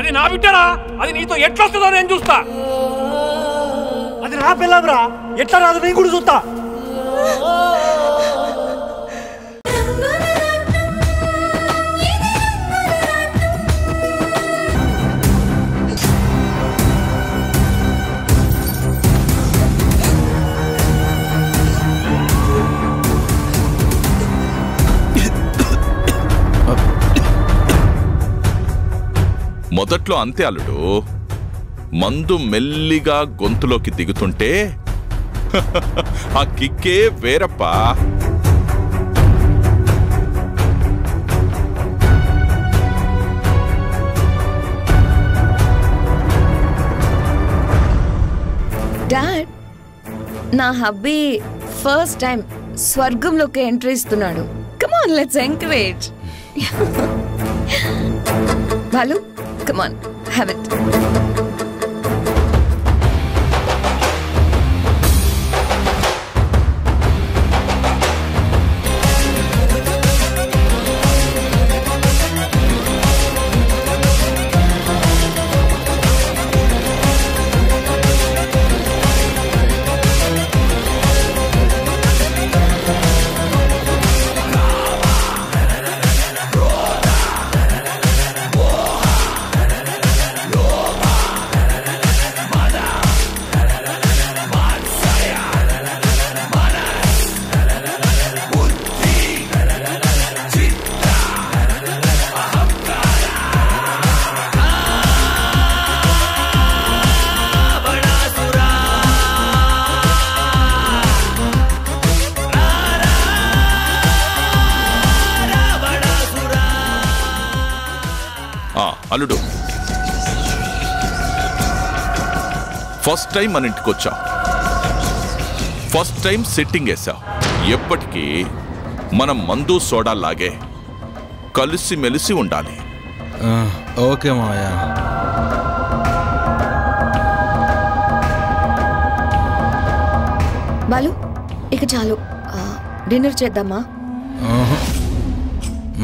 అది నా బిడ్డరా, అది నీతో ఎట్లా వస్తుందో నేను చూస్తా. అది నా పిల్లరా, ఎట్లా రాదు నేను కూడా చూస్తా. మొదట్లో అంతే అల్లుడు, మందు మెల్లిగా గొంతులోకి దిగుతుంటే ఆ కిక్కే వేరప్పా. డాడ్, నా హబ్బీ ఫస్ట్ టైం స్వర్గంలోకి ఎంట్రీ ఇస్తున్నాడు. Come on, let's encourage. Balu, come on, have it. అల్లుడు, ఫస్ట్ టైం మన ఇంటికి వచ్చా, ఫస్ట్ టైం సిట్టింగ్ వేసావు. ఎప్పటికీ మనం మందు సోడా లాగే కలిసి మెలిసి ఉండాలి. ఓకే మాయా. బాలు, ఇక చాలు, డిన్నర్ చేద్దామా?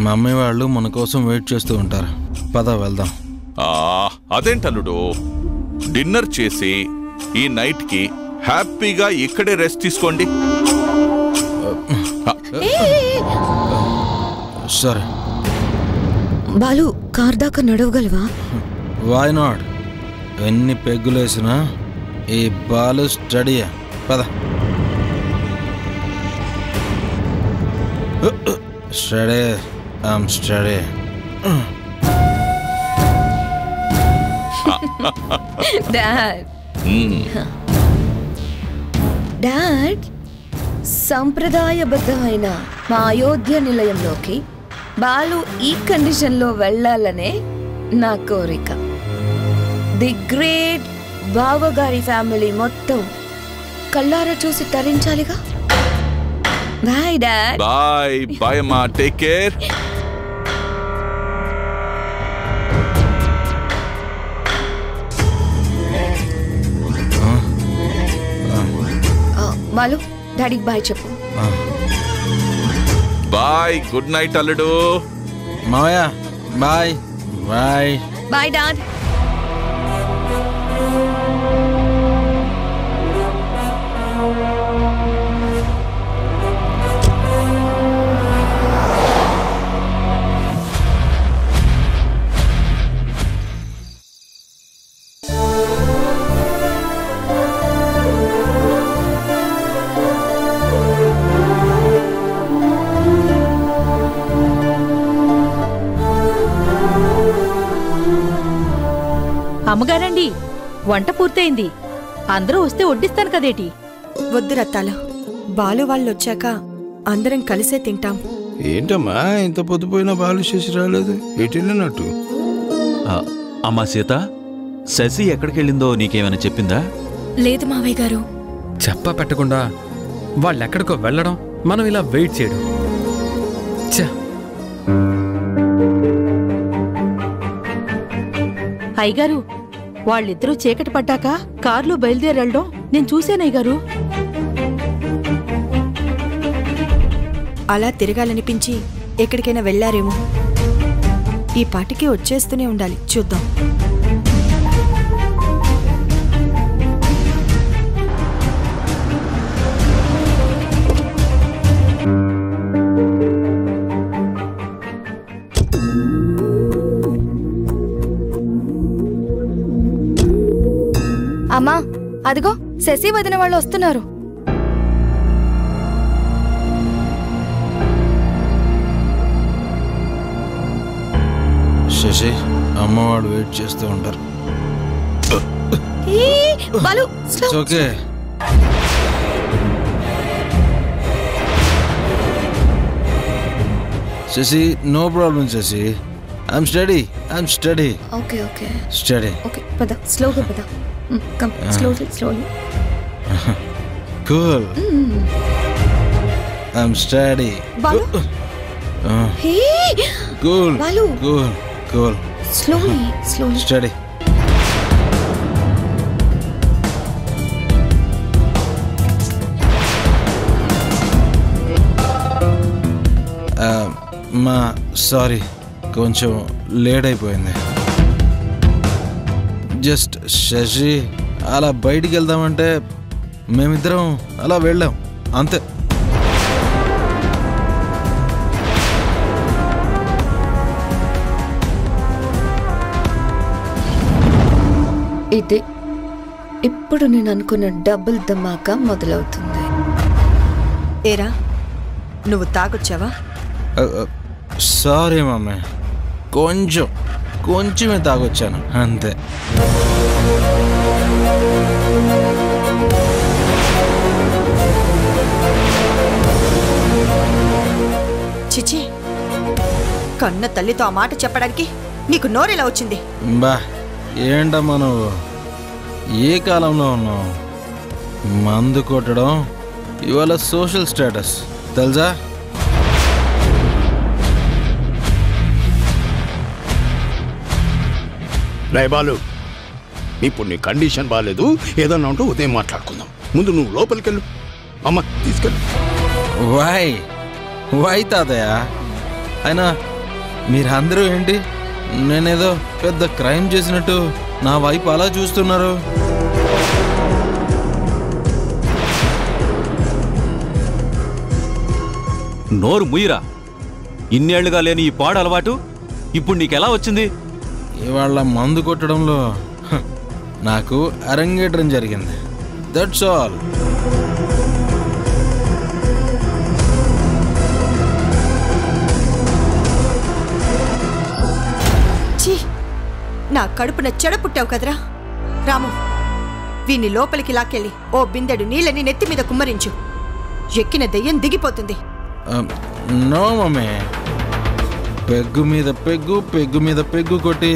మమ్మీ వాళ్ళు మన కోసం వెయిట్ చేస్తూ ఉంటారు, పద వెళ్దాం. అదేంటల్లుడు, డిన్నర్ చేసి ఈ నైట్ కి హ్యాపీగా ఇక్కడే రెస్ట్ తీసుకోండి. సరే బాలు, కార్ దాకా నడవగలవా? వై నాట్, ఎన్ని పెగ్గులేసినా ఈ బాలు స్టడీయా, పద. Study, I'm study. డాడ్, సంప్రదాయబద్ధమైన మా అయోధ్య నిలయంలోకి బాలు ఈ కండిషన్లో వెళ్ళాలనే నా కోరిక. ది గ్రేట్ బావగారి ఫ్యామిలీ మొత్తం కళ్ళారా చూసి తరించాలిగా. Bye dad. బాయ్ బాయ్ అమ్మా, టేక్ కేర్. బాలు, డాడీకి బాయ్ చెప్పు. బాయ్, గుడ్ నైట్ అల్లుడు. మావయ్య బాయ్. Bye bye dad. అమ్మగారండి, వంట పూర్తయింది. అందరూ వస్తే వడ్డిస్తాను కదేటి. వద్దు రత్తాలు, బాలు వాళ్ళు వచ్చాక అందరం కలిసే తింటాం. ఏంటమ్మా ఇంత పొద్దుపోయినా బాలు శశి రాలేదు, ఎటు వెళ్ళినట్టు? అమ్మా సీత, శశి ఎక్కడికెళ్ళిందో నీకేమైనా చెప్పిందా? లేదు మావయ్య గారు. చెప్పా పెట్టకుండా వాళ్ళెక్కడికో వెళ్ళడం, మనం ఇలా వెయిట్ చేయడం. అయ్యగారు, వాళ్ళిద్దరూ చీకటి పడ్డాక కారులో బయలుదేరెళ్ళడం నేను చూశానయ్యగారు. అలా తిరగాలనిపించి ఎక్కడికైనా వెళ్లారేమో. ఈ పాటికి వచ్చేస్తూనే ఉండాలి. చూద్దాం. అమ్మా, అదిగో శశి వదిన వాళ్ళు వస్తున్నారు. శశి, అమ్మవాడు వెయిట్ చేస్తూ ఉంటారు. Okay. Sashi, no problem Sashi. I'm steady. Okay okay steady. Okay, పద, స్లోగా పద. Come, slowly. Cool. I'm steady. Balu. Hey cool. Balu. Cool. Slowly. Steady. Sorry, కొంచెం లేట్ అయిపోయింది. జస్ట్ శశి అలా బయటికి వెళ్దామంటే మేమిద్దరం అలా వెళ్ళాం, అంతే. ఇది ఇప్పుడు నేను అనుకున్న డబుల్ ధమాకా మొదలవుతుంది. ఏరా, నువ్వు తాగొచ్చావా? సారీ మమ్మీ, కొంచెమే తాగొచ్చాను, అంతే. చిచి, కన్న తల్లితో ఆ మాట చెప్పడానికి నీకు నోరెలా వచ్చింది? బా, ఏంటమ్మా నువ్వు, ఏ కాలంలో ఉన్నావు? మందు కొట్టడం ఇవాళ సోషల్ స్టేటస్ తెలుసా? బాలు, ఇప్పుడు నీ కండిషన్ బాగాలేదు, ఏదన్నా ఉంటే ఉదయం మాట్లాడుకుందాం. ముందు నువ్వు లోపలికి వెళ్ళు. అమ్మ తీసుకెళ్ళు. వై తాతయ్య, అయినా మీరందరూ ఏంటి నేనేదో పెద్ద క్రైమ్ చేసినట్టు నా వైపు అలా చూస్తున్నారు? నోరు ముయ్యరా. ఇన్నేళ్లుగా లేని ఈ పాడు అలవాటు ఇప్పుడు నీకెలా వచ్చింది? ఇవాళ మందు కొట్టడంలో నాకు అరంగేట్రం జరిగింది, దట్స్ ఆల్. నా కడుపున చెడ పుట్టావు కదరా రాము. వీని లోపలికి లాక్కెళ్ళి ఓ బిందెడు నీళ్ళని నెత్తి మీద కుమ్మరించు. ఎక్కిన దెయ్యం దిగిపోతుంది. నో మమ్మీ, పెగ్గు మీద పెగ్గు కొట్టి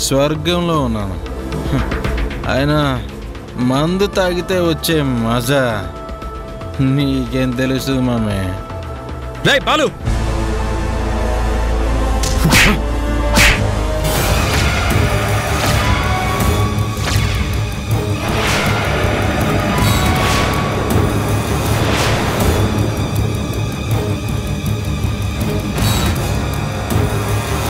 స్వర్గంలో ఉన్నాను. అయినా మందు తాగితే వచ్చే మజా నీకేం తెలుసు మమ్మీ. బాలు